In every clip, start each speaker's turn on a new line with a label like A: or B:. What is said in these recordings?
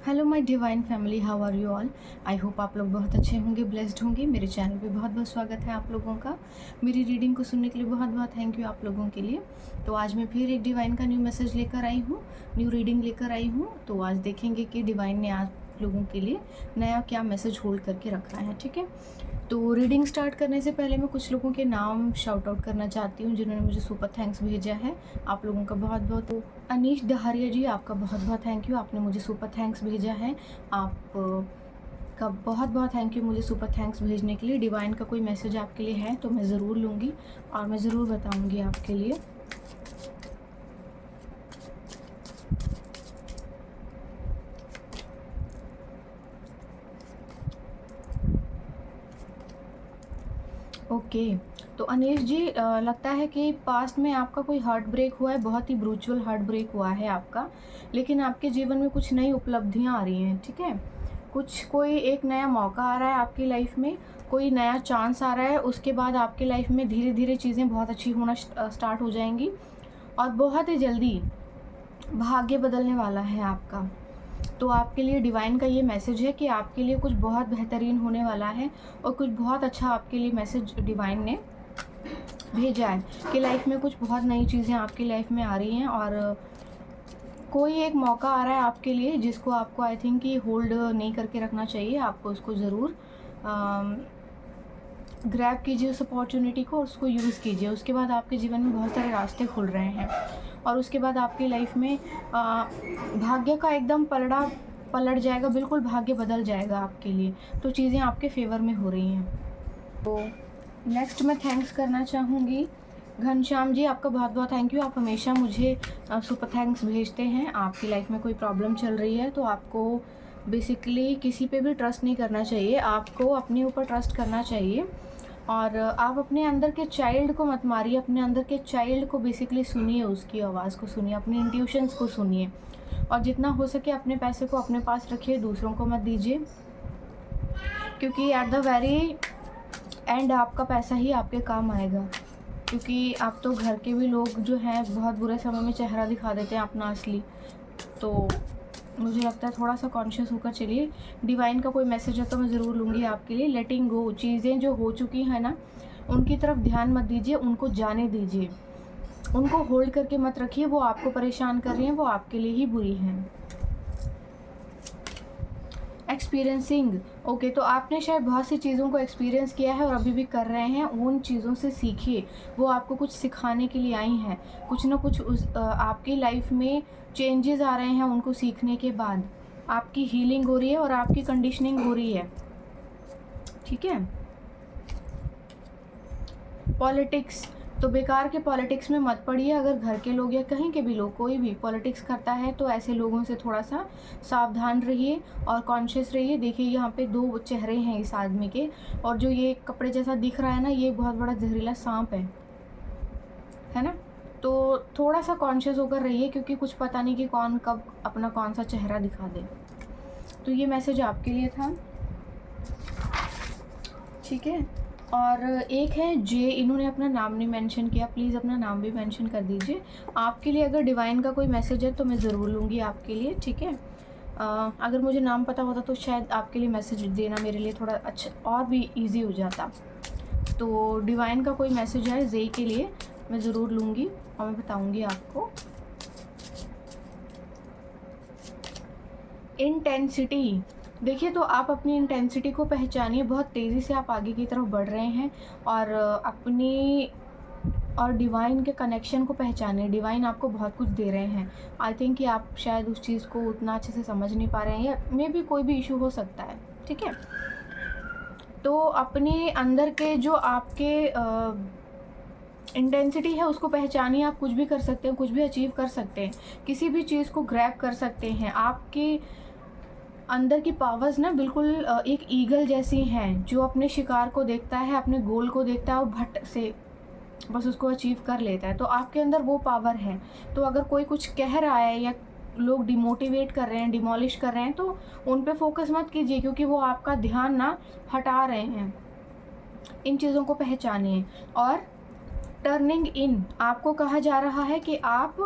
A: Hello my divine family, how are you all. I hope आप लोग बहुत अच्छे होंगे, ब्लेस्ड होंगे। मेरे चैनल पे बहुत बहुत स्वागत है आप लोगों का। मेरी रीडिंग को सुनने के लिए बहुत बहुत थैंक यू आप लोगों के लिए। तो आज मैं फिर एक डिवाइन का न्यू मैसेज लेकर आई हूँ, न्यू रीडिंग लेकर आई हूँ। तो आज देखेंगे कि डिवाइन ने आप लोगों के लिए नया क्या मैसेज होल्ड करके रखा है। ठीक है, तो रीडिंग स्टार्ट करने से पहले मैं कुछ लोगों के नाम शाउट आउट करना चाहती हूँ जिन्होंने मुझे सुपर थैंक्स भेजा है। आप लोगों का बहुत बहुत, तो अनीश डहारिया जी, आपका बहुत बहुत थैंक यू, आपने मुझे सुपर थैंक्स भेजा है। आप का बहुत बहुत थैंक यू मुझे सुपर थैंक्स भेजने के लिए। डिवाइन का कोई मैसेज आपके लिए है तो मैं ज़रूर लूँगी और मैं ज़रूर बताऊँगी आपके लिए। ओके, तो अनीश जी, लगता है कि पास्ट में आपका कोई हार्ट ब्रेक हुआ है, बहुत ही ब्रूचुअल हार्ट ब्रेक हुआ है आपका, लेकिन आपके जीवन में कुछ नई उपलब्धियां आ रही हैं। ठीक है, कोई एक नया मौका आ रहा है आपकी लाइफ में, कोई नया चांस आ रहा है। उसके बाद आपके लाइफ में धीरे धीरे चीज़ें बहुत अच्छी होना स्टार्ट हो जाएंगी और बहुत ही जल्दी भाग्य बदलने वाला है आपका। तो आपके लिए डिवाइन का ये मैसेज है कि आपके लिए कुछ बहुत बेहतरीन होने वाला है और कुछ बहुत अच्छा आपके लिए मैसेज डिवाइन ने भेजा है कि लाइफ में कुछ बहुत नई चीज़ें आपकी लाइफ में आ रही हैं और कोई एक मौका आ रहा है आपके लिए जिसको आपको आई थिंक कि होल्ड नहीं करके रखना चाहिए। आपको उसको ज़रूर ग्रैब कीजिए उस अपॉर्चुनिटी को और उसको यूज़ कीजिए। उसके बाद आपके जीवन में बहुत सारे रास्ते खुल रहे हैं और उसके बाद आपकी लाइफ में भाग्य का एकदम पलट जाएगा, बिल्कुल भाग्य बदल जाएगा आपके लिए। तो चीज़ें आपके फेवर में हो रही हैं। तो नेक्स्ट मैं थैंक्स करना चाहूँगी घनश्याम जी, आपका बहुत बहुत थैंक यू। आप हमेशा मुझे सुपर थैंक्स भेजते हैं। आपकी लाइफ में कोई प्रॉब्लम चल रही है तो आपको बेसिकली किसी पे भी ट्रस्ट नहीं करना चाहिए, आपको अपने ऊपर ट्रस्ट करना चाहिए और आप अपने अंदर के चाइल्ड को मत मारिए। अपने अंदर के चाइल्ड को बेसिकली सुनिए, उसकी आवाज़ को सुनिए, अपनी इंट्यूशंस को सुनिए और जितना हो सके अपने पैसे को अपने पास रखिए, दूसरों को मत दीजिए, क्योंकि एट द वेरी एंड आपका पैसा ही आपके काम आएगा। क्योंकि आप तो घर के भी लोग जो हैं बहुत बुरे समय में चेहरा दिखा देते हैं अपना असली। तो मुझे लगता है थोड़ा सा कॉन्शियस होकर चलिए। डिवाइन का कोई मैसेज है तो मैं ज़रूर लूँगी आपके लिए। लेटिंग गो, चीज़ें जो हो चुकी हैं ना उनकी तरफ ध्यान मत दीजिए, उनको जाने दीजिए, उनको होल्ड करके मत रखिए। वो आपको परेशान कर रही हैं, वो आपके लिए ही बुरी हैं। एक्सपीरियंसिंग, ओके, तो आपने शायद बहुत सी चीज़ों को एक्सपीरियंस किया है और अभी भी कर रहे हैं। उन चीज़ों से सीखिए, वो आपको कुछ सिखाने के लिए आई हैं। कुछ ना कुछ आपकी लाइफ में चेंजेस आ रहे हैं, उनको सीखने के बाद आपकी हीलिंग हो रही है और आपकी कंडीशनिंग हो रही है। ठीक है, पॉलिटिक्स, तो बेकार के पॉलिटिक्स में मत पड़िए। अगर घर के लोग या कहीं के भी लोग कोई भी पॉलिटिक्स करता है तो ऐसे लोगों से थोड़ा सा सावधान रहिए और कॉन्शियस रहिए। देखिए यहाँ पे दो चेहरे हैं इस आदमी के और जो ये कपड़े जैसा दिख रहा है ना, ये बहुत बड़ा जहरीला सांप है ना। तो थोड़ा सा कॉन्शियस होकर रहिए क्योंकि कुछ पता नहीं कि कौन कब अपना कौन सा चेहरा दिखा दे। तो ये मैसेज आपके लिए था। ठीक है, और एक है जे, इन्होंने अपना नाम नहीं मेंशन किया, प्लीज़ अपना नाम भी मेंशन कर दीजिए। आपके लिए अगर डिवाइन का कोई मैसेज है तो मैं ज़रूर लूँगी आपके लिए। ठीक है, अगर मुझे नाम पता होता तो शायद आपके लिए मैसेज देना मेरे लिए थोड़ा अच्छा और भी इजी हो जाता। तो डिवाइन का कोई मैसेज है जे के लिए, मैं ज़रूर लूँगी और मैं बताऊँगी आपको। इंटेंसिटी, देखिए तो आप अपनी इंटेंसिटी को पहचानिए। बहुत तेज़ी से आप आगे की तरफ बढ़ रहे हैं और अपनी और डिवाइन के कनेक्शन को पहचानिए। डिवाइन आपको बहुत कुछ दे रहे हैं। आई थिंक कि आप शायद उस चीज़ को उतना अच्छे से समझ नहीं पा रहे हैं या मे बी कोई भी इशू हो सकता है। ठीक है, तो अपने अंदर के जो आपके इंटेंसिटी है उसको पहचानिए। आप कुछ भी कर सकते हैं, कुछ भी अचीव कर सकते हैं, किसी भी चीज़ को ग्रैब कर सकते हैं। आपके अंदर की पावर्स ना बिल्कुल एक ईगल जैसी हैं जो अपने शिकार को देखता है, अपने गोल को देखता है और भट से बस उसको अचीव कर लेता है। तो आपके अंदर वो पावर है। तो अगर कोई कुछ कह रहा है या लोग डिमोटिवेट कर रहे हैं, डिमोलिश कर रहे हैं, तो उन पे फोकस मत कीजिए क्योंकि वो आपका ध्यान ना हटा रहे हैं। इन चीज़ों को पहचानिए। और टर्निंग इन, आपको कहा जा रहा है कि आप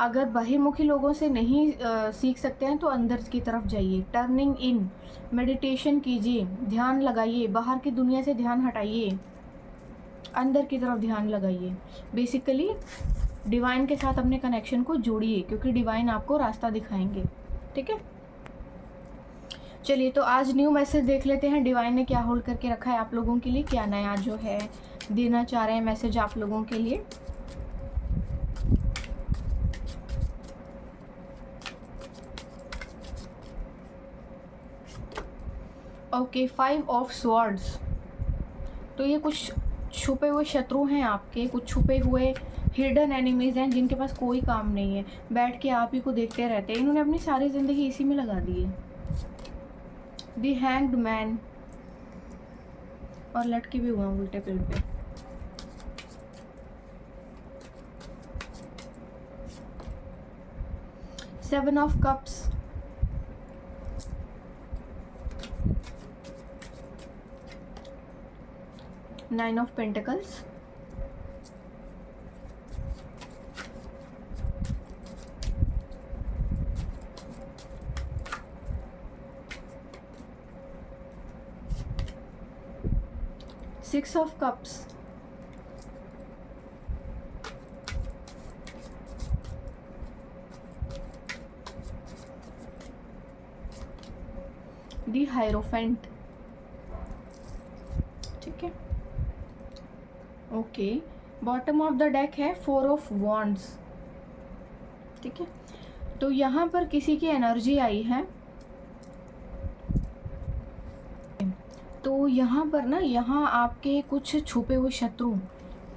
A: अगर बहिर्मुखी लोगों से नहीं सीख सकते हैं तो अंदर की तरफ जाइए, टर्निंग इन, मेडिटेशन कीजिए, ध्यान लगाइए, बाहर की दुनिया से ध्यान हटाइए, अंदर की तरफ ध्यान लगाइए। बेसिकली डिवाइन के साथ अपने कनेक्शन को जोड़िए, क्योंकि डिवाइन आपको रास्ता दिखाएंगे। ठीक है, चलिए तो आज न्यू मैसेज देख लेते हैं, डिवाइन ने क्या होल्ड करके रखा है आप लोगों के लिए, क्या नया जो है देना चाह रहे हैं मैसेज आप लोगों के लिए। Okay, 5 of swords. तो ये कुछ छुपे हुए शत्रु हैं आपके, कुछ छुपे हुए हिडन एनिमीज हैं जिनके पास कोई काम नहीं है, बैठ के आप ही को देखते रहते हैं। इन्होंने अपनी सारी ज़िंदगी इसी में लगा दी है। द हैंग्ड मैन, और लटके भी हुए हैं उल्टे पेड़ पे। Seven of cups, nine of pentacles, six of cups, the hierophant. ठीक है, okay, bottom of the deck है 4 ऑफ वॉन्ड्स। ठीक है, तो यहाँ पर किसी की एनर्जी आई है, तो यहाँ पर ना, यहाँ आपके कुछ छुपे हुए शत्रु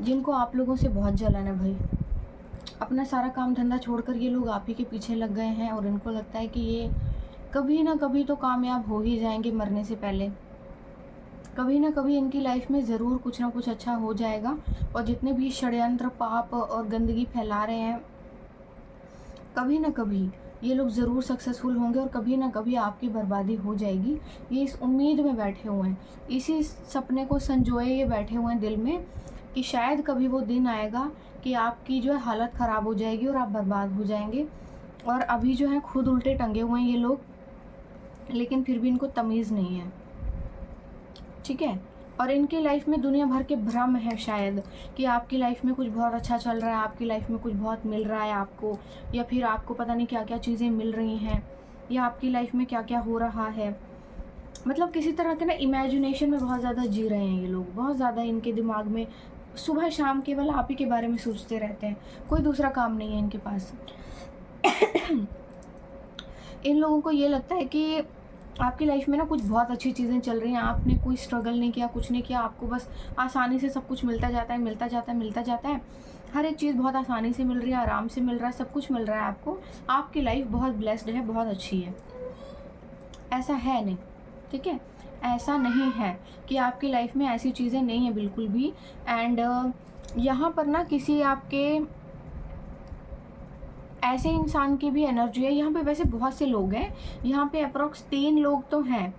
A: जिनको आप लोगों से बहुत जलन है भाई, अपना सारा काम धंधा छोड़कर ये लोग आप ही के पीछे लग गए हैं, और इनको लगता है कि ये कभी ना कभी तो कामयाब हो ही जाएंगे मरने से पहले, कभी ना कभी इनकी लाइफ में ज़रूर कुछ ना कुछ अच्छा हो जाएगा। और जितने भी षड्यंत्र, पाप और गंदगी फैला रहे हैं, कभी ना कभी ये लोग ज़रूर सक्सेसफुल होंगे, और कभी ना कभी आपकी बर्बादी हो जाएगी। ये इस उम्मीद में बैठे हुए हैं, इसी सपने को संजोए ये बैठे हुए हैं दिल में कि शायद कभी वो दिन आएगा कि आपकी जो है हालत ख़राब हो जाएगी और आप बर्बाद हो जाएंगे। और अभी जो है खुद उल्टे टंगे हुए हैं ये लोग, लेकिन फिर भी इनको तमीज़ नहीं है। ठीक है, और इनकी लाइफ में दुनिया भर के भ्रम है शायद कि आपकी लाइफ में कुछ बहुत अच्छा चल रहा है, आपकी लाइफ में कुछ बहुत मिल रहा है आपको, या फिर आपको पता नहीं क्या क्या चीज़ें मिल रही हैं, या आपकी लाइफ में क्या क्या हो रहा है। मतलब किसी तरह के ना इमेजिनेशन में बहुत ज़्यादा जी रहे हैं ये लोग, बहुत ज़्यादा इनके दिमाग में सुबह शाम केवल आप ही के बारे में सोचते रहते हैं, कोई दूसरा काम नहीं है इनके पास। इन लोगों को ये लगता है कि आपकी लाइफ में ना कुछ बहुत अच्छी चीज़ें चल रही हैं, आपने कोई स्ट्रगल नहीं किया, कुछ नहीं किया, आपको बस आसानी से सब कुछ मिलता जाता है, मिलता जाता है, मिलता जाता है। हर एक चीज़ बहुत आसानी से मिल रही है, आराम से मिल रहा है, सब कुछ मिल रहा है आपको। आपकी लाइफ बहुत ब्लेस्ड है, बहुत अच्छी है। ऐसा है नहीं, ठीक है, ऐसा नहीं है कि आपकी लाइफ में ऐसी चीज़ें नहीं है बिल्कुल भी। एंड यहाँ पर ना किसी आपके ऐसे इंसान की भी एनर्जी है। यहाँ पे वैसे बहुत से लोग हैं, यहाँ पे अप्रॉक्स 3 लोग तो हैं,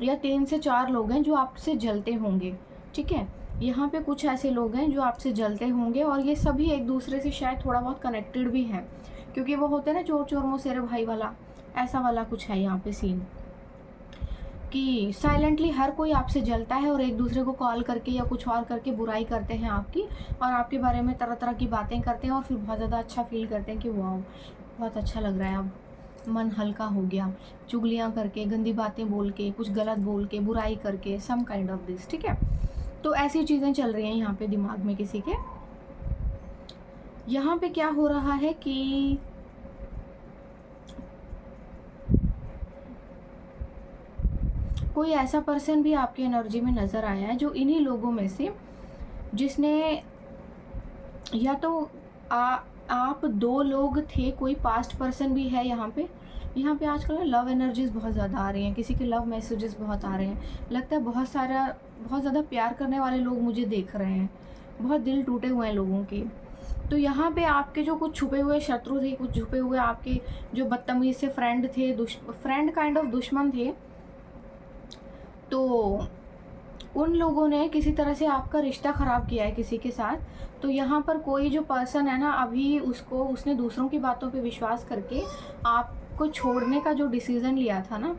A: या 3 से 4 लोग हैं जो आपसे जलते होंगे। ठीक है, यहाँ पे कुछ ऐसे लोग हैं जो आपसे जलते होंगे, और ये सभी एक दूसरे से शायद थोड़ा बहुत कनेक्टेड भी हैं, क्योंकि वो होते हैं ना चोर चोर मोसेरे भाई वाला, ऐसा वाला कुछ है यहाँ पे सीन कि साइलेंटली हर कोई आपसे जलता है, और एक दूसरे को कॉल करके या कुछ और करके बुराई करते हैं आपकी, और आपके बारे में तरह तरह की बातें करते हैं, और फिर बहुत ज़्यादा अच्छा फील करते हैं कि वाह बहुत अच्छा लग रहा है, अब मन हल्का हो गया, चुगलियाँ करके, गंदी बातें बोल के, कुछ गलत बोल के, बुराई करके, सम काइंड ऑफ दिस। ठीक है, तो ऐसी चीज़ें चल रही हैं यहाँ पे दिमाग में किसी के। यहाँ पे क्या हो रहा है कि कोई ऐसा पर्सन भी आपकी एनर्जी में नज़र आया है जो इन्हीं लोगों में से, जिसने या तो आप 2 लोग थे, कोई पास्ट पर्सन भी है यहाँ पे। यहाँ पे आजकल ना लव एनर्जीज बहुत ज़्यादा आ रही हैं, किसी के लव मैसेजेस बहुत आ रहे हैं, लगता है बहुत ज़्यादा प्यार करने वाले लोग मुझे देख रहे हैं, बहुत दिल टूटे हुए हैं लोगों के। तो यहाँ पे आपके जो कुछ छुपे हुए शत्रु थे, कुछ छुपे हुए आपके जो बदतमीज से फ्रेंड थे, फ्रेंड काइंड ऑफ दुश्मन थे, तो उन लोगों ने किसी तरह से आपका रिश्ता ख़राब किया है किसी के साथ। तो यहाँ पर कोई जो पर्सन है ना, अभी उसने दूसरों की बातों पे विश्वास करके आपको छोड़ने का जो डिसीज़न लिया था ना,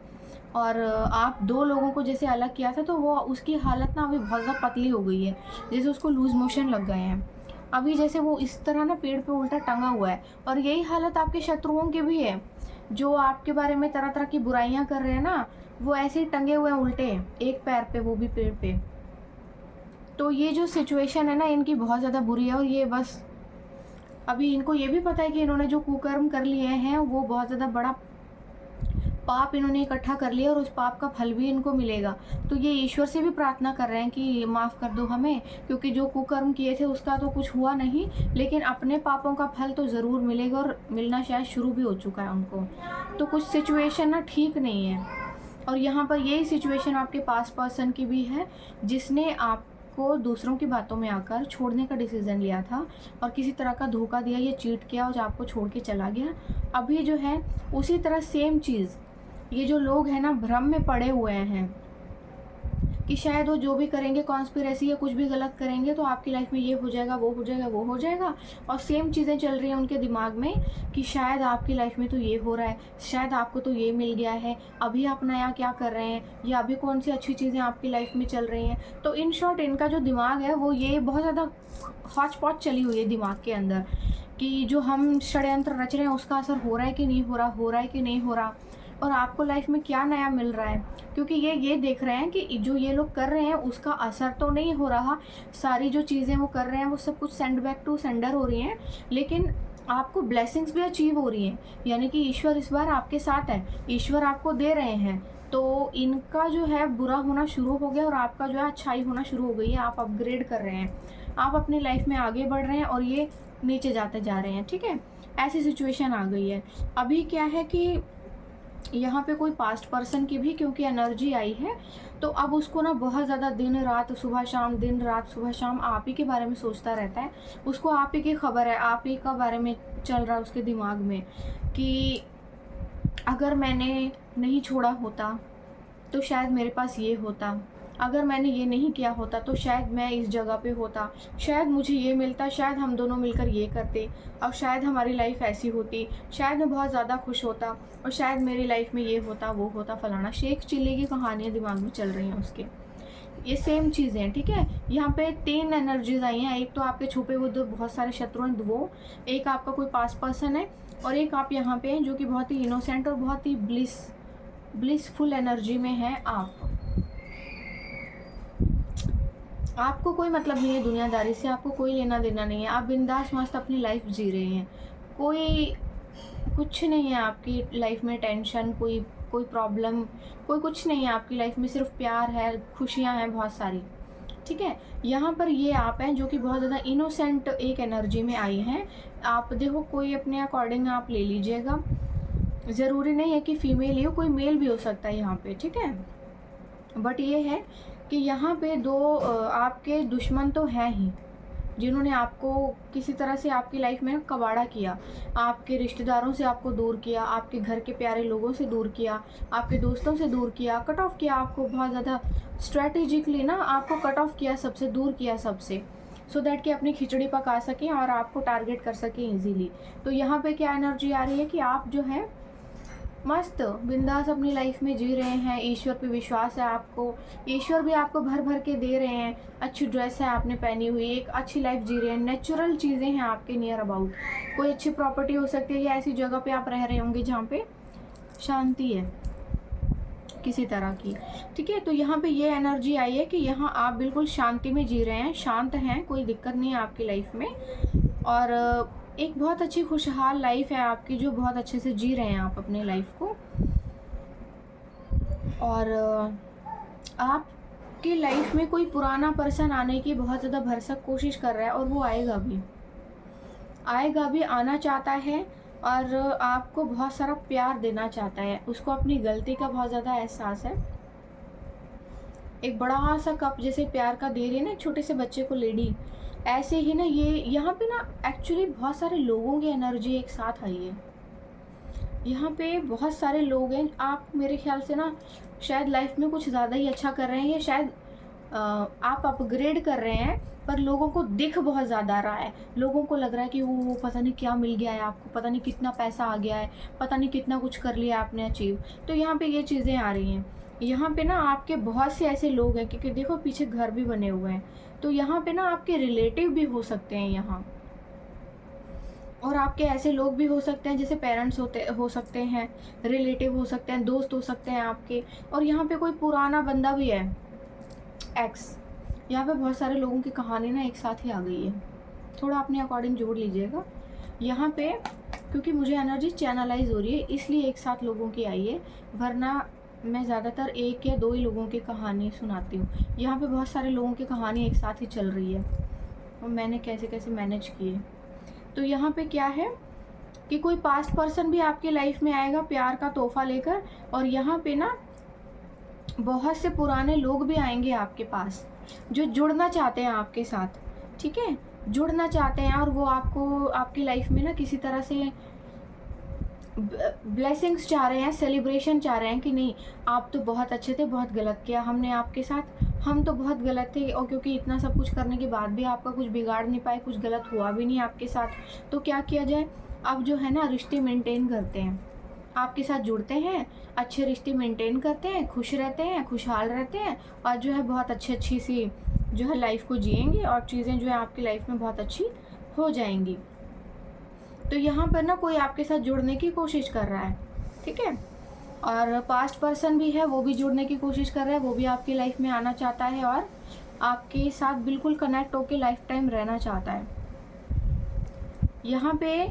A: और आप 2 लोगों को जैसे अलग किया था, तो वो उसकी हालत ना अभी बहुत ज़्यादा पतली हो गई है। जैसे उसको लूज़ मोशन लग गए हैं। अभी जैसे वो इस तरह ना पेड़ पे उल्टा टंगा हुआ है, और यही हालत आपके शत्रुओं की भी है। जो आपके बारे में तरह-तरह की बुराइयाँ कर रहे हैं ना, वो ऐसे ही टंगे हुए हैं उल्टे, एक पैर पे, वो भी पेड़ पे। तो ये जो सिचुएशन है ना, इनकी बहुत ज़्यादा बुरी है, और ये बस अभी इनको ये भी पता है कि इन्होंने जो कुकर्म कर लिए हैं, वो बहुत ज़्यादा बड़ा पाप इन्होंने इकट्ठा कर लिया, और उस पाप का फल भी इनको मिलेगा। तो ये ईश्वर से भी प्रार्थना कर रहे हैं कि माफ़ कर दो हमें, क्योंकि जो कुकर्म किए थे उसका तो कुछ हुआ नहीं, लेकिन अपने पापों का फल तो ज़रूर मिलेगा, और मिलना शायद शुरू भी हो चुका है उनको। तो कुछ सिचुएशन ना ठीक नहीं है, और यहाँ पर यही सिचुएशन आपके पास पर्सन की भी है, जिसने आपको दूसरों की बातों में आकर छोड़ने का डिसीज़न लिया था, और किसी तरह का धोखा दिया या चीट किया, और आपको छोड़ के चला गया। अभी जो है उसी तरह सेम चीज़, ये जो लोग हैं ना, भ्रम में पड़े हुए हैं कि शायद वो जो भी करेंगे, कॉन्स्पिरेसी या कुछ भी गलत करेंगे, तो आपकी लाइफ में ये हो जाएगा, वो हो जाएगा, वो हो जाएगा। और सेम चीज़ें चल रही हैं उनके दिमाग में कि शायद आपकी लाइफ में तो ये हो रहा है, शायद आपको तो ये मिल गया है, अभी आप नया क्या कर रहे हैं, या अभी कौन सी अच्छी चीज़ें आपकी लाइफ में चल रही हैं। तो इन शॉर्ट इनका जो दिमाग है, वो ये बहुत ज़्यादा हौच पौच चली हुई है दिमाग के अंदर, कि जो हम षड्यंत्र रच रहे हैं उसका असर हो रहा है कि नहीं हो रहा, हो रहा है कि नहीं हो रहा, और आपको लाइफ में क्या नया मिल रहा है। क्योंकि ये देख रहे हैं कि जो ये लोग कर रहे हैं उसका असर तो नहीं हो रहा, सारी जो चीज़ें वो कर रहे हैं वो सब कुछ सेंड बैक टू सेंडर हो रही हैं, लेकिन आपको ब्लेसिंग्स भी अचीव हो रही हैं, यानी कि ईश्वर इस बार आपके साथ है, ईश्वर आपको दे रहे हैं। तो इनका जो है बुरा होना शुरू हो गया, और आपका जो है अच्छाई होना शुरू हो गई है। आप अपग्रेड कर रहे हैं, आप अपनी लाइफ में आगे बढ़ रहे हैं, और ये नीचे जाते जा रहे हैं। ठीक है, ऐसी सिचुएशन आ गई है। अभी क्या है कि यहाँ पे कोई पास्ट पर्सन की भी क्योंकि एनर्जी आई है, तो अब उसको ना बहुत ज़्यादा दिन रात सुबह शाम, दिन रात सुबह शाम आप ही के बारे में सोचता रहता है। उसको आप ही की खबर है, आप ही का बारे में चल रहा है उसके दिमाग में, कि अगर मैंने नहीं छोड़ा होता तो शायद मेरे पास ये होता, अगर मैंने ये नहीं किया होता तो शायद मैं इस जगह पे होता, शायद मुझे ये मिलता, शायद हम दोनों मिलकर ये करते, और शायद हमारी लाइफ ऐसी होती, शायद मैं बहुत ज़्यादा खुश होता, और शायद मेरी लाइफ में ये होता, वो होता, फलाना। शेख चिल्ली की कहानियाँ दिमाग में चल रही हैं उसके। ये सेम चीज़ें हैं। ठीक है, यहाँ पे 3 एनर्जीज आई हैं। एक तो आपके छुपे हुए जो बहुत सारे शत्रु हैं वो, एक आपका कोई पास्ट पर्सन है, और एक आप यहाँ पे हैं जो कि बहुत ही इनोसेंट और बहुत ही ब्लिसफुल एनर्जी में है। आपको कोई मतलब नहीं है दुनियादारी से, आपको कोई लेना देना नहीं है, आप बिंदास मस्त अपनी लाइफ जी रहे हैं। कोई कुछ नहीं है आपकी लाइफ में, टेंशन, कोई प्रॉब्लम, कोई कुछ नहीं है आपकी लाइफ में, सिर्फ प्यार है, खुशियाँ हैं बहुत सारी। ठीक है, यहाँ पर ये आप हैं जो कि बहुत ज़्यादा इनोसेंट एक एनर्जी में आई हैं। आप देखो, कोई अपने अकॉर्डिंग आप ले लीजिएगा, ज़रूरी नहीं है कि फीमेल ही हो, कोई मेल भी हो सकता है यहाँ पे। ठीक है, बट ये है कि यहाँ पे 2 आपके दुश्मन तो हैं ही, जिन्होंने आपको किसी तरह से आपकी लाइफ में कबाड़ा किया, आपके रिश्तेदारों से आपको दूर किया, आपके घर के प्यारे लोगों से दूर किया, आपके दोस्तों से दूर किया, कट ऑफ किया आपको, बहुत ज़्यादा स्ट्रैटेजिकली ना आपको कट ऑफ किया, सबसे दूर किया, सबसे, सो दैट कि अपनी खिचड़ी पका सकें और आपको टारगेट कर सकें ईजीली। तो यहाँ पे क्या एनर्जी आ रही है कि आप जो है मस्त बिंदास अपनी लाइफ में जी रहे हैं, ईश्वर पे विश्वास है आपको, ईश्वर भी आपको भर भर के दे रहे हैं, अच्छी ड्रेस है आपने पहनी हुई, एक अच्छी लाइफ जी रहे हैं, नेचुरल चीज़ें हैं आपके नियर अबाउट, कोई अच्छी प्रॉपर्टी हो सकती है, या ऐसी जगह पे आप रह रहे होंगे जहाँ पे शांति है किसी तरह की। ठीक है, तो यहाँ पे ये एनर्जी आई है कि यहाँ आप बिल्कुल शांति में जी रहे हैं, शांत हैं, कोई दिक्कत नहीं है आपकी लाइफ में, और एक बहुत अच्छी खुशहाल लाइफ है आपकी, जो बहुत अच्छे से जी रहे हैं आप अपने लाइफ को। और आपकी लाइफ में कोई पुराना पर्सन आने की बहुत ज़्यादा भरसक कोशिश कर रहा है, और वो आएगा भी, आना चाहता है, और आपको बहुत सारा प्यार देना चाहता है। उसको अपनी गलती का बहुत ज़्यादा एहसास है। एक बड़ा सा कप जैसे प्यार का दे रही है ना एक छोटे से बच्चे को लेडी, ऐसे ही ना ये यहाँ पे ना एक्चुअली बहुत सारे लोगों की एनर्जी एक साथ आई है। यहाँ पे बहुत सारे लोग हैं, आप मेरे ख्याल से ना शायद लाइफ में कुछ ज़्यादा ही अच्छा कर रहे हैं, या शायद आप अपग्रेड कर रहे हैं, पर लोगों को दिख बहुत ज़्यादा रहा है। लोगों को लग रहा है कि वो पता नहीं क्या मिल गया है आपको, पता नहीं कितना पैसा आ गया है, पता नहीं कितना कुछ कर लिया आपने अचीव। तो यहाँ पे ये चीज़ें आ रही हैं। यहाँ पे ना आपके बहुत से ऐसे लोग हैं, क्योंकि देखो पीछे घर भी बने हुए हैं, तो यहाँ पे ना आपके रिलेटिव भी हो सकते हैं यहाँ, और आपके ऐसे लोग भी हो सकते हैं जैसे पेरेंट्स हो सकते हैं, रिलेटिव हो सकते हैं, दोस्त हो सकते हैं आपके। और यहाँ पे कोई पुराना बंदा भी है, एक्स। यहाँ पे बहुत सारे लोगों की कहानी ना एक साथ ही आ गई है, थोड़ा अपने अकॉर्डिंग जोड़ लीजिएगा यहाँ पे, क्योंकि मुझे एनर्जी चैनलाइज हो रही है इसलिए एक साथ लोगों की आई है, वरना मैं ज़्यादातर एक या दो ही लोगों की कहानी सुनाती हूँ। यहाँ पे बहुत सारे लोगों की कहानी एक साथ ही चल रही है और मैंने कैसे कैसे मैनेज किए। तो यहाँ पे क्या है कि कोई पास्ट पर्सन भी आपकी लाइफ में आएगा प्यार का तोहफा लेकर, और यहाँ पे ना बहुत से पुराने लोग भी आएंगे आपके पास जो जुड़ना चाहते हैं आपके साथ, ठीक है, जुड़ना चाहते हैं, और वो आपको आपकी लाइफ में ना किसी तरह से ब्लेसिंग्स चाह रहे हैं, सेलिब्रेशन चाह रहे हैं कि नहीं आप तो बहुत अच्छे थे, बहुत गलत किया हमने आपके साथ, हम तो बहुत गलत थे, और क्योंकि इतना सब कुछ करने के बाद भी आपका कुछ बिगाड़ नहीं पाए, कुछ गलत हुआ भी नहीं आपके साथ, तो क्या किया जाए, अब जो है ना रिश्ते मेंटेन करते हैं, आपके साथ जुड़ते हैं, अच्छे रिश्ते मेंटेन करते हैं, खुश रहते हैं, खुशहाल रहते हैं, और जो है बहुत अच्छी सी जो है लाइफ को जिएंगे, और चीज़ें जो है आपकी लाइफ में बहुत अच्छी हो जाएंगी। तो यहाँ पर ना कोई आपके साथ जुड़ने की कोशिश कर रहा है, ठीक है, और पास्ट पर्सन भी है, वो भी जुड़ने की कोशिश कर रहा है, वो भी आपकी लाइफ में आना चाहता है और आपके साथ बिल्कुल कनेक्ट होकर लाइफ टाइम रहना चाहता है। यहाँ पे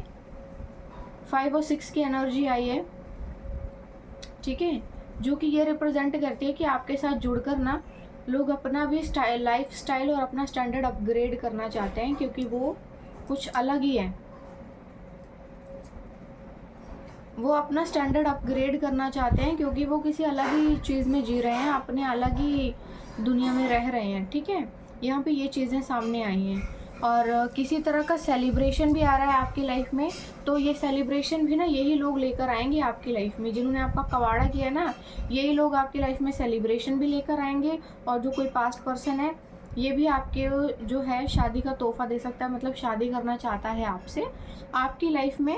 A: 5 और 6 की एनर्जी आई है, ठीक है, जो कि ये रिप्रेजेंट करती है कि आपके साथ जुड़कर ना लोग अपना भी लाइफ स्टाइल और अपना स्टैंडर्ड अपग्रेड करना चाहते हैं, क्योंकि वो कुछ अलग ही है, वो अपना स्टैंडर्ड अपग्रेड करना चाहते हैं, क्योंकि वो किसी अलग ही चीज़ में जी रहे हैं, अपने अलग ही दुनिया में रह रहे हैं, ठीक है। यहाँ पे ये चीज़ें सामने आई हैं, और किसी तरह का सेलिब्रेशन भी आ रहा है आपकी लाइफ में, तो ये सेलिब्रेशन भी ना यही लोग लेकर आएंगे आपकी लाइफ में, जिन्होंने आपका कवाड़ा किया ना, यही लोग आपकी लाइफ में सेलिब्रेशन भी लेकर आएंगे। और जो कोई पास्ट पर्सन है ये भी आपके जो है शादी का तोहफा दे सकता है, मतलब शादी करना चाहता है आपसे। आपकी लाइफ में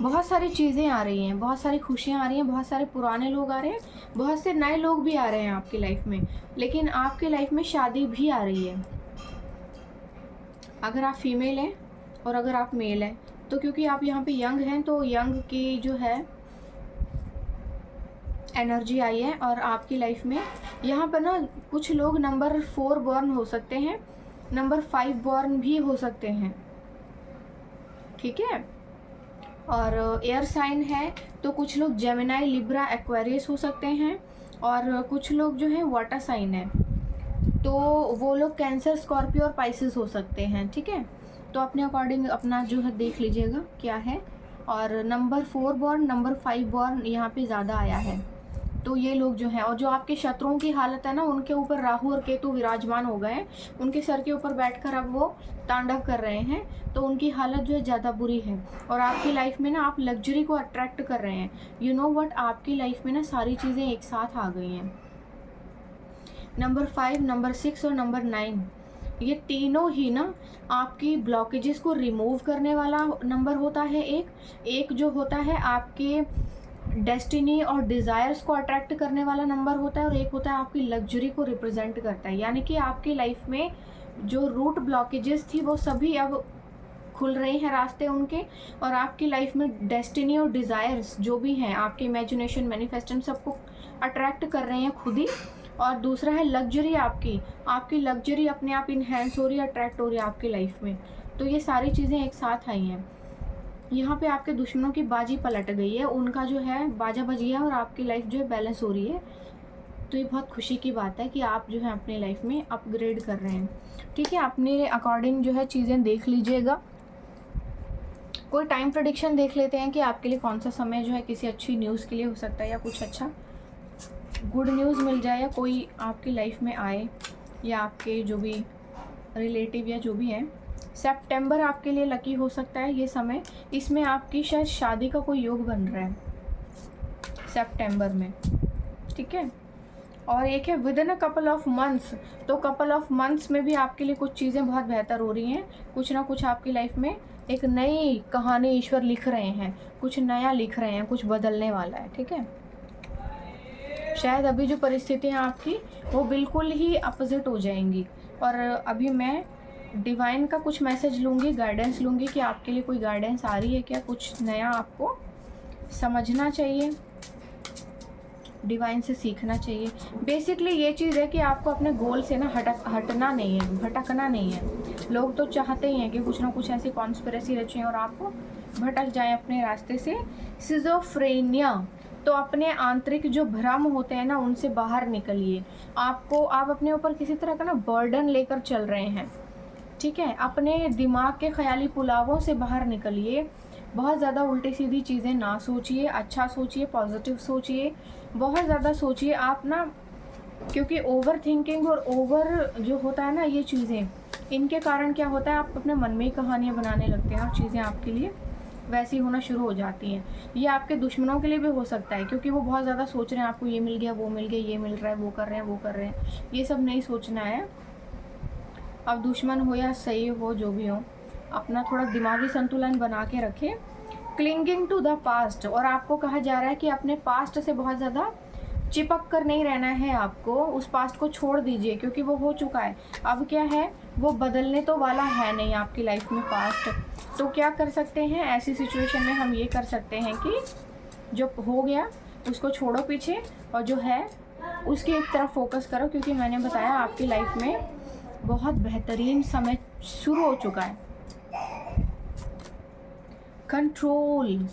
A: बहुत सारी चीज़ें आ रही हैं, बहुत सारी खुशियाँ आ रही हैं, बहुत सारे पुराने लोग आ रहे हैं, बहुत से नए लोग भी आ रहे हैं आपकी लाइफ में, लेकिन आपकी लाइफ में शादी भी आ रही है। अगर आप फीमेल हैं और अगर आप मेल हैं, तो क्योंकि आप यहाँ पे यंग हैं, तो यंग की जो है एनर्जी आई है, और आपकी लाइफ में यहाँ पर ना कुछ लोग नंबर 4 बॉर्न हो सकते हैं, नंबर 5 बॉर्न भी हो सकते हैं, ठीक है। और एयर साइन है तो कुछ लोग जेमिनाई, लिब्रा, एक्वेरियस हो सकते हैं, और कुछ लोग जो है वाटर साइन है तो वो लोग कैंसर, स्कॉर्पियो और पाइसेस हो सकते हैं, ठीक है। तो अपने अकॉर्डिंग अपना जो है देख लीजिएगा क्या है। और नंबर 4 बॉर्न, नंबर 5 बॉर्न यहाँ पे ज़्यादा आया है, तो ये लोग जो हैं, और जो आपके शत्रुओं की हालत है ना, उनके ऊपर राहु और केतु विराजमान हो गए हैं, उनके सर के ऊपर बैठकर अब वो तांडव कर रहे हैं, तो उनकी हालत जो है ज़्यादा बुरी है। और आपकी लाइफ में ना आप लग्जरी को अट्रैक्ट कर रहे हैं, यू नो व्हाट, आपकी लाइफ में ना सारी चीज़ें एक साथ आ गई हैं। नंबर 5, नंबर 6 और नंबर 9, ये तीनों ही ना आपकी ब्लॉकेजेस को रिमूव करने वाला नंबर होता है। एक जो होता है आपके डेस्टिनी और डिज़ायर्स को अट्रैक्ट करने वाला नंबर होता है, और एक होता है आपकी लग्जरी को रिप्रेजेंट करता है। यानी कि आपकी लाइफ में जो रूट ब्लॉकेजेस थी वो सभी अब खुल रहे हैं रास्ते उनके, और आपकी लाइफ में डेस्टिनी और डिज़ायर्स जो भी हैं, आपके इमेजिनेशन, मैनिफेस्टेशन, सबको अट्रैक्ट कर रहे हैं खुद ही। और दूसरा है लग्जरी, आपकी लग्जरी अपने आप इन्हेंस हो रही है, अट्रैक्ट हो रही है आपकी लाइफ में। तो ये सारी चीज़ें एक साथ आई हैं। यहाँ पे आपके दुश्मनों की बाजी पलट गई है, उनका जो है बाजा बज गया है, और आपकी लाइफ जो है बैलेंस हो रही है। तो ये बहुत खुशी की बात है कि आप जो है अपनी लाइफ में अपग्रेड कर रहे हैं, ठीक है। अपने अकॉर्डिंग जो है चीज़ें देख लीजिएगा। कोई टाइम प्रेडिक्शन देख लेते हैं कि आपके लिए कौन सा समय जो है किसी अच्छी न्यूज़ के लिए हो सकता है, या कुछ अच्छा गुड न्यूज़ मिल जाए, या कोई आपकी लाइफ में आए, या आपके जो भी रिलेटिव या जो भी है। सितंबर आपके लिए लकी हो सकता है ये समय, इसमें आपकी शायद शादी का कोई योग बन रहा है सितंबर में, ठीक है। और एक है with in a couple of months, तो कपल ऑफ मंथ्स में भी आपके लिए कुछ चीज़ें बहुत बेहतर हो रही हैं। कुछ ना कुछ आपकी लाइफ में एक नई कहानी ईश्वर लिख रहे हैं, कुछ नया लिख रहे हैं, कुछ बदलने वाला है, ठीक है। शायद अभी जो परिस्थिति है आपकी वो बिल्कुल ही अपोजिट हो जाएंगी। और अभी मैं डिवाइन का कुछ मैसेज लूँगी, गाइडेंस लूँगी कि आपके लिए कोई गाइडेंस आ रही है क्या, कुछ नया आपको समझना चाहिए, डिवाइन से सीखना चाहिए। बेसिकली ये चीज़ है कि आपको अपने गोल से ना हटना नहीं है, भटकना नहीं है। लोग तो चाहते ही हैं कि कुछ ना कुछ ऐसी कॉन्स्पिरेसी रचें और आप भटक जाएं अपने रास्ते से। सिजोफ्रेनिया, तो अपने आंतरिक जो भ्रम होते हैं ना उनसे बाहर निकलिए। आप अपने ऊपर किसी तरह का ना बर्डन लेकर चल रहे हैं, ठीक है। अपने दिमाग के ख्याली पुलावों से बाहर निकलिए। बहुत ज़्यादा उल्टी सीधी चीज़ें ना सोचिए, अच्छा सोचिए, पॉजिटिव सोचिए, बहुत ज़्यादा सोचिए आप ना, क्योंकि ओवर थिंकिंग और ओवर जो होता है ना ये चीज़ें, इनके कारण क्या होता है आप अपने मन में ही कहानियाँ बनाने लगते हैं और चीज़ें आपके लिए वैसी होना शुरू हो जाती हैं। ये आपके दुश्मनों के लिए भी हो सकता है, क्योंकि वो बहुत ज़्यादा सोच रहे हैं आपको ये मिल गया, वो मिल गया, ये मिल रहा है, वो कर रहे हैं, वो कर रहे हैं। ये सब नहीं सोचना है। अब दुश्मन हो या सही हो, जो भी हो, अपना थोड़ा दिमागी संतुलन बना के रखें। क्लिंगिंग टू द पास्ट, और आपको कहा जा रहा है कि अपने पास्ट से बहुत ज़्यादा चिपक कर नहीं रहना है आपको, उस पास्ट को छोड़ दीजिए क्योंकि वो हो चुका है। अब क्या है, वो बदलने तो वाला है नहीं आपकी लाइफ में पास्ट। तो क्या कर सकते हैं ऐसी सिचुएशन में, हम ये कर सकते हैं कि जो हो गया उसको छोड़ो पीछे, और जो है उसकी एक तरफ फोकस करो, क्योंकि मैंने बताया आपकी लाइफ में बहुत बेहतरीन समय शुरू हो चुका है। कंट्रोल,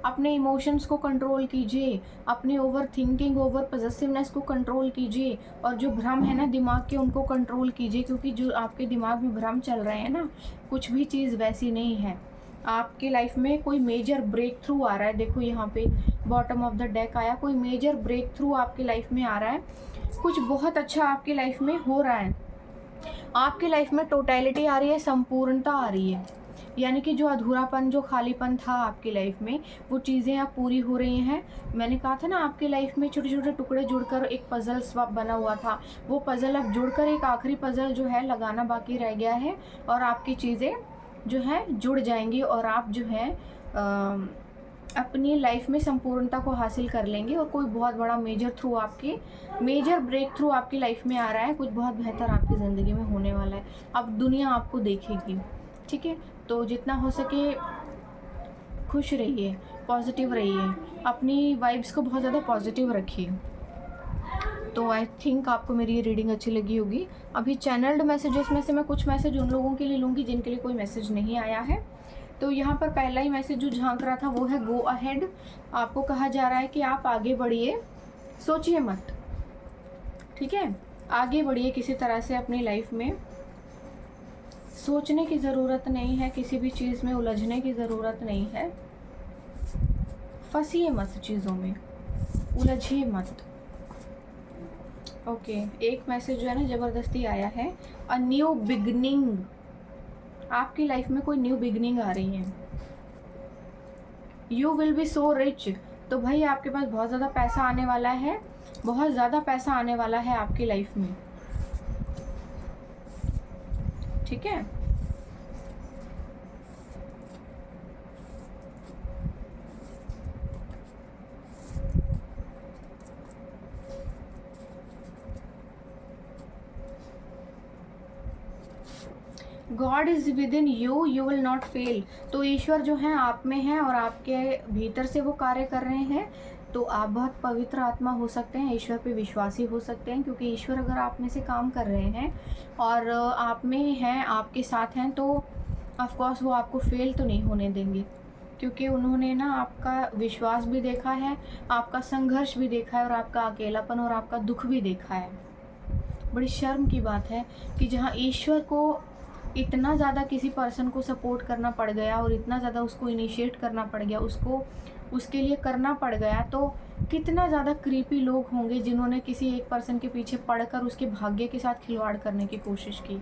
A: अपने इमोशंस को कंट्रोल कीजिए, अपनी ओवर थिंकिंग, ओवर पॉजिटिवनेस को कंट्रोल कीजिए, और जो भ्रम है ना दिमाग के उनको कंट्रोल कीजिए, क्योंकि जो आपके दिमाग में भ्रम चल रहे हैं ना, कुछ भी चीज़ वैसी नहीं है। आपकी लाइफ में कोई मेजर ब्रेक थ्रू आ रहा है। देखो यहाँ पे बॉटम ऑफ द डेक आया, कोई मेजर ब्रेक थ्रू आपकी लाइफ में आ रहा है, कुछ बहुत अच्छा आपकी लाइफ में हो रहा है। आपकी लाइफ में टोटलिटी आ रही है, संपूर्णता आ रही है, यानी कि जो अधूरापन, जो खालीपन था आपकी लाइफ में, वो चीज़ें अब पूरी हो रही हैं। मैंने कहा था ना आपकी लाइफ में छोटे छोटे टुकड़े जुड़कर एक पज़ल स्वैप बना हुआ था, वो पज़ल अब जुड़कर एक आखिरी पज़ल जो है लगाना बाकी रह गया है, और आपकी चीज़ें जो है जुड़ जाएंगी, और आप जो है अपनी लाइफ में संपूर्णता को हासिल कर लेंगे, और कोई बहुत बड़ा मेजर ब्रेक थ्रू आपकी लाइफ में आ रहा है, कुछ बहुत बेहतर आपकी ज़िंदगी में होने वाला है। अब दुनिया आपको देखेगी, ठीक है। तो जितना हो सके खुश रहिए, पॉजिटिव रहिए, अपनी वाइब्स को बहुत ज़्यादा पॉजिटिव रखिए। तो आई थिंक आपको मेरी ये रीडिंग अच्छी लगी होगी। अभी चैनल्ड मैसेजेस में से मैं कुछ मैसेज उन लोगों के लिए लूँगी जिनके लिए कोई मैसेज नहीं आया है। तो यहाँ पर पहला ही मैसेज जो झांक रहा था वो है गो अहेड। आपको कहा जा रहा है कि आप आगे बढ़िए, सोचिए मत, ठीक है। आगे बढ़िए किसी तरह से अपनी लाइफ में, सोचने की ज़रूरत नहीं है, किसी भी चीज़ में उलझने की ज़रूरत नहीं है, फंसिए मत चीज़ों में, उलझिए मत। ओके, एक मैसेज जो है ना ज़बरदस्ती आया है, अ न्यू बिगनिंग। आपकी लाइफ में कोई न्यू बिगनिंग आ रही है। You will be so rich, तो भाई आपके पास बहुत ज़्यादा पैसा आने वाला है, बहुत ज़्यादा पैसा आने वाला है आपकी लाइफ में, ठीक है। God is with in you, you will not fail. तो ईश्वर जो है आप में है और आपके भीतर से वो कार्य कर रहे हैं। तो आप बहुत पवित्र आत्मा हो सकते हैं, ईश्वर पे विश्वासी हो सकते हैं, क्योंकि ईश्वर अगर आप में से काम कर रहे हैं और आप में हैं, आपके साथ हैं, तो ऑफ कोर्स वो आपको फेल तो नहीं होने देंगे, क्योंकि उन्होंने ना आपका विश्वास भी देखा है, आपका संघर्ष भी देखा है, और आपका अकेलापन और आपका दुख भी देखा है। बड़ी शर्म की बात है कि जहाँ ईश्वर को इतना ज़्यादा किसी पर्सन को सपोर्ट करना पड़ गया और इतना ज़्यादा उसको इनिशिएट करना पड़ गया, उसको उसके लिए करना पड़ गया, तो कितना ज़्यादा क्रीपी लोग होंगे जिन्होंने किसी एक पर्सन के पीछे पड़कर उसके भाग्य के साथ खिलवाड़ करने की कोशिश की।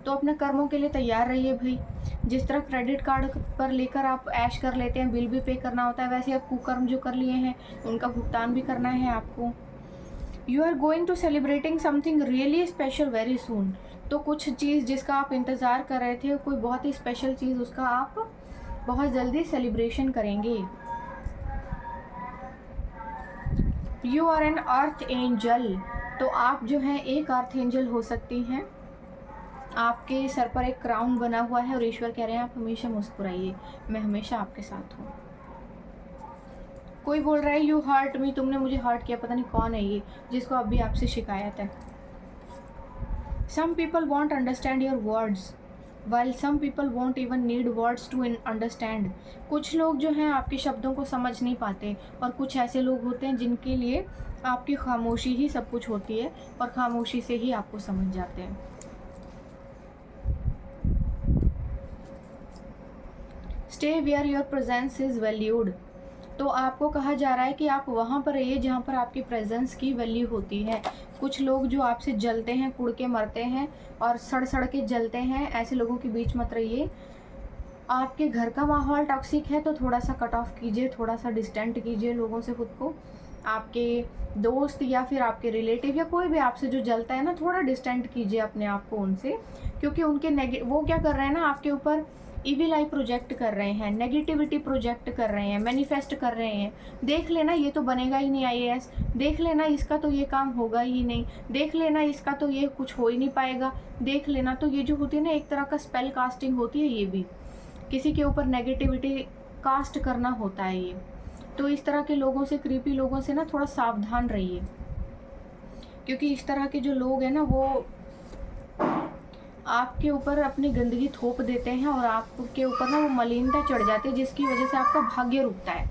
A: तो अपने कर्मों के लिए तैयार रहिए भाई। जिस तरह क्रेडिट कार्ड पर लेकर आप ऐश कर लेते हैं, बिल भी पे करना होता है, वैसे आप कुकर्म जो कर लिए हैं उनका भुगतान भी करना है आपको। You are going to celebrating something really special very soon. तो कुछ चीज़ जिसका आप इंतज़ार कर रहे थे, कोई बहुत ही स्पेशल चीज़, उसका आप बहुत जल्दी सेलिब्रेशन करेंगे। You are an earth angel. तो आप जो हैं एक अर्थ एंजल हो सकती हैं। आपके सर पर एक क्राउन बना हुआ है और ईश्वर कह रहे हैं आप हमेशा मुस्कुराइए, मैं हमेशा आपके साथ हूँ। कोई बोल रहा है यू हर्ट मी, तुमने मुझे हर्ट किया, पता नहीं कौन है ये जिसको अभी आपसे शिकायत है। Some people won't understand your words while some people won't even need words to understand. कुछ लोग जो हैं आपके शब्दों को समझ नहीं पाते, और कुछ ऐसे लोग होते हैं जिनके लिए आपकी खामोशी ही सब कुछ होती है, और खामोशी से ही आपको समझ जाते हैं। Stay where your presence is valued. तो आपको कहा जा रहा है कि आप वहाँ पर रहिए जहाँ पर आपकी प्रेजेंस की वैल्यू होती है। कुछ लोग जो आपसे जलते हैं, कुड़ के मरते हैं और सड़ सड़ के जलते हैं, ऐसे लोगों के बीच मत रहिए। आपके घर का माहौल टॉक्सिक है तो थोड़ा सा कट ऑफ कीजिए, थोड़ा सा डिस्टेंट कीजिए लोगों से खुद को। आपके दोस्त या फिर आपके रिलेटिव या कोई भी आपसे जो जलता है ना, थोड़ा डिस्टेंट कीजिए अपने आप को उनसे, क्योंकि उनके वो क्या कर रहे हैं ना, आपके ऊपर इविल आई प्रोजेक्ट कर रहे हैं, नेगेटिविटी प्रोजेक्ट कर रहे हैं, मैनिफेस्ट कर रहे हैं। देख लेना ये तो बनेगा ही नहीं आईएएस, देख लेना इसका तो ये काम होगा ही नहीं, देख लेना इसका तो ये कुछ हो ही नहीं पाएगा, देख लेना। तो ये जो होती है ना, एक तरह का स्पेल कास्टिंग होती है, ये भी किसी के ऊपर नेगेटिविटी कास्ट करना होता है ये। तो इस तरह के लोगों से, क्रीपी लोगों से ना थोड़ा सावधान रहिए, क्योंकि इस तरह के जो लोग हैं ना, वो आपके ऊपर अपनी गंदगी थोप देते हैं और आपके ऊपर ना वो मलिनता चढ़ जाती है, जिसकी वजह से आपका भाग्य रुकता है।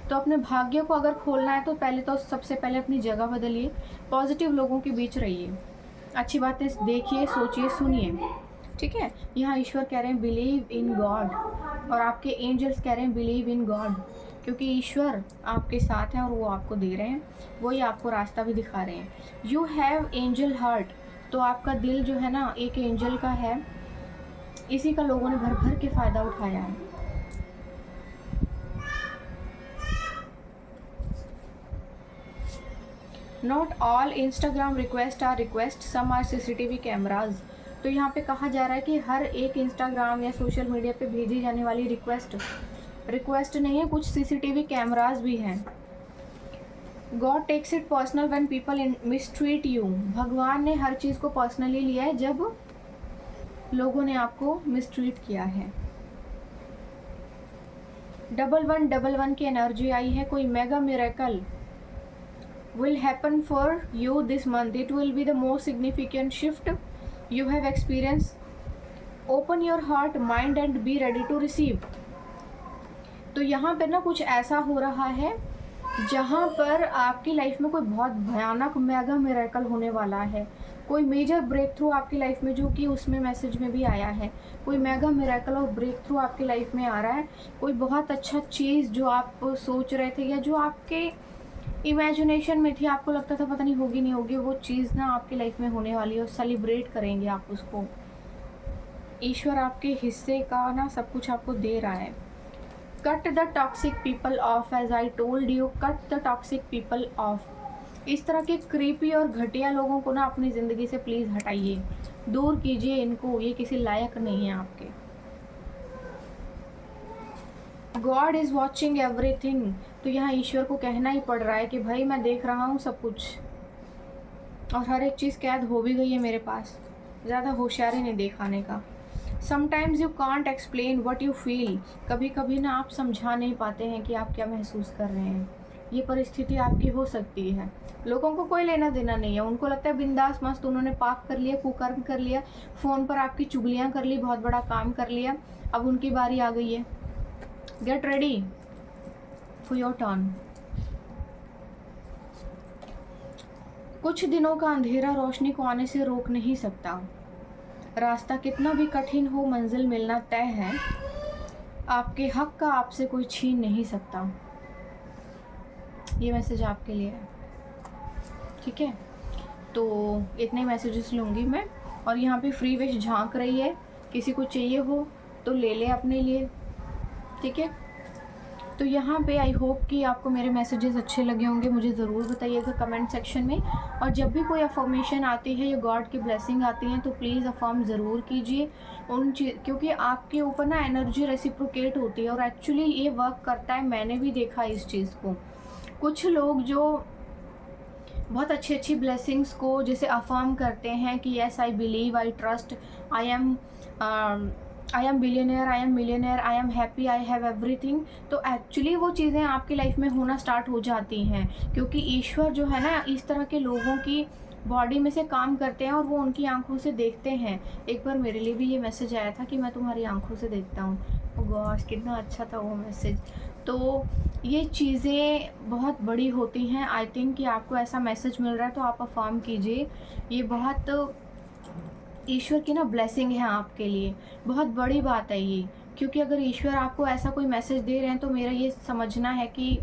A: तो अपने भाग्य को अगर खोलना है तो पहले तो सबसे पहले अपनी जगह बदलिए, पॉजिटिव लोगों के बीच रहिए, अच्छी बातें देखिए, सोचिए, सुनिए, ठीक है। यहाँ ईश्वर कह रहे हैं बिलीव इन गॉड, और आपके एंजल्स कह रहे हैं बिलीव इन गॉड, क्योंकि ईश्वर आपके साथ हैं और वो आपको दे रहे हैं, वही आपको रास्ता भी दिखा रहे हैं। You have angel heart. तो आपका दिल जो है ना एक एंजल का है, इसी का लोगों ने भर भर के फ़ायदा उठाया है। Not all Instagram request are request, some are CCTV cameras. तो यहाँ पे कहा जा रहा है कि हर एक इंस्टाग्राम या सोशल मीडिया पे भेजी जाने वाली रिक्वेस्ट नहीं है, कुछ सीसीटीवी कैमराज भी हैं। God takes it personal when people mistreat you. भगवान ने हर चीज़ को पर्सनली लिया है जब लोगों ने आपको मिसट्रीट किया है। 1111 की एनर्जी आई है, कोई mega miracle will happen for you this month. It will be the most significant shift you have experienced. Open your heart, mind and be ready to receive. तो यहाँ पर ना कुछ ऐसा हो रहा है जहाँ पर आपकी लाइफ में कोई बहुत भयानक मेगा मिरेकल होने वाला है, कोई मेजर ब्रेक थ्रू आपकी लाइफ में, जो कि उसमें मैसेज में भी आया है। कोई मेगा मिरेकल और ब्रेक थ्रू आपकी लाइफ में आ रहा है, कोई बहुत अच्छा चीज़ जो आप सोच रहे थे या जो आपके इमेजिनेशन में थी, आपको लगता था पता नहीं होगी नहीं होगी, वो चीज़ ना आपकी लाइफ में होने वाली है और सेलिब्रेट करेंगे आप उसको। ईश्वर आपके हिस्से का ना सब कुछ आपको दे रहा है। Cut the toxic people off, as I told you, cut the toxic people off. इस तरह के क्रीपी और घटिया लोगों को ना अपनी ज़िंदगी से प्लीज़ हटाइए, दूर कीजिए इनको, ये किसी लायक नहीं है आपके। God is watching everything. तो यहाँ ईश्वर को कहना ही पड़ रहा है कि भाई मैं देख रहा हूँ सब कुछ, और हर एक चीज़ कैद हो भी गई है मेरे पास, ज़्यादा होशियारी नहीं दिखाने का। Sometimes you can't explain what you feel. कभी कभी ना आप समझा नहीं पाते हैं कि आप क्या महसूस कर रहे हैं। ये परिस्थिति आपकी हो सकती है, लोगों को कोई लेना देना नहीं है, उनको लगता है बिंदास मस्त उन्होंने पाप कर लिया, कुकर्म कर लिया, फ़ोन पर आपकी चुगलियाँ कर ली, बहुत बड़ा काम कर लिया, अब उनकी बारी आ गई है। Get ready for your turn. कुछ दिनों का अंधेरा रोशनी को आने से रोक नहीं सकता। रास्ता कितना भी कठिन हो, मंजिल मिलना तय है। आपके हक का आपसे कोई छीन नहीं सकता। ये मैसेज आपके लिए है, ठीक है। तो इतने मैसेजेस लूँगी मैं, और यहाँ पे फ्री विश झांक रही है, किसी को चाहिए हो तो ले ले अपने लिए, ठीक है। तो यहाँ पे आई होप कि आपको मेरे मैसेजेस अच्छे लगे होंगे, मुझे ज़रूर बताइएगा कमेंट सेक्शन में। और जब भी कोई अफर्मेशन आती है या गॉड की ब्लेसिंग आती है तो प्लीज़ अफर्म ज़रूर कीजिए क्योंकि आपके ऊपर ना एनर्जी रेसिप्रोकेट होती है और एक्चुअली ये वर्क करता है। मैंने भी देखा है इस चीज़ को। कुछ लोग जो बहुत अच्छी अच्छी ब्लेसिंग्स को जैसे अफर्म करते हैं कि yes I believe, I trust, I am billionaire, I am millionaire, I am happy, I have everything. तो एक्चुअली वो चीज़ें आपकी लाइफ में होना स्टार्ट हो जाती हैं क्योंकि ईश्वर जो है ना इस तरह के लोगों की बॉडी में से काम करते हैं और वो उनकी आंखों से देखते हैं। एक बार मेरे लिए भी ये मैसेज आया था कि मैं तुम्हारी आंखों से देखता हूँ। ओ गॉश, कितना अच्छा था वो मैसेज। तो ये चीज़ें बहुत बड़ी होती हैं। आई थिंक कि आपको ऐसा मैसेज मिल रहा है तो आप अफर्म कीजिए। ये बहुत ईश्वर की ना ब्लेसिंग है आपके लिए, बहुत बड़ी बात है ये। क्योंकि अगर ईश्वर आपको ऐसा कोई मैसेज दे रहे हैं तो मेरा ये समझना है कि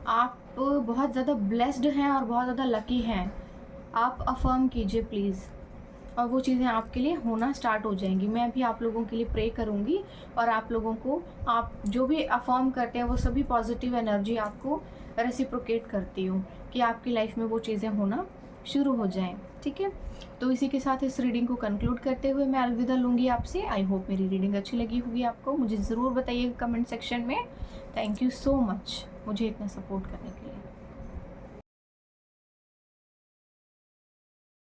A: आप बहुत ज़्यादा ब्लेस्ड हैं और बहुत ज़्यादा लकी हैं। आप अफर्म कीजिए प्लीज़, और वो चीज़ें आपके लिए होना स्टार्ट हो जाएंगी। मैं भी आप लोगों के लिए प्रे करूँगी और आप लोगों को, आप जो भी अफर्म करते हैं वो सभी पॉजिटिव एनर्जी आपको रेसिप्रोकेट करती हूँ कि आपकी लाइफ में वो चीज़ें होना शुरू हो जाएं। ठीक है, तो इसी के साथ इस रीडिंग को कंक्लूड करते हुए मैं अलविदा लूँगी आपसे। आई होप मेरी रीडिंग अच्छी लगी होगी आपको। मुझे ज़रूर बताइएगा कमेंट सेक्शन में। थैंक यू सो मच मुझे इतना सपोर्ट करने के लिए।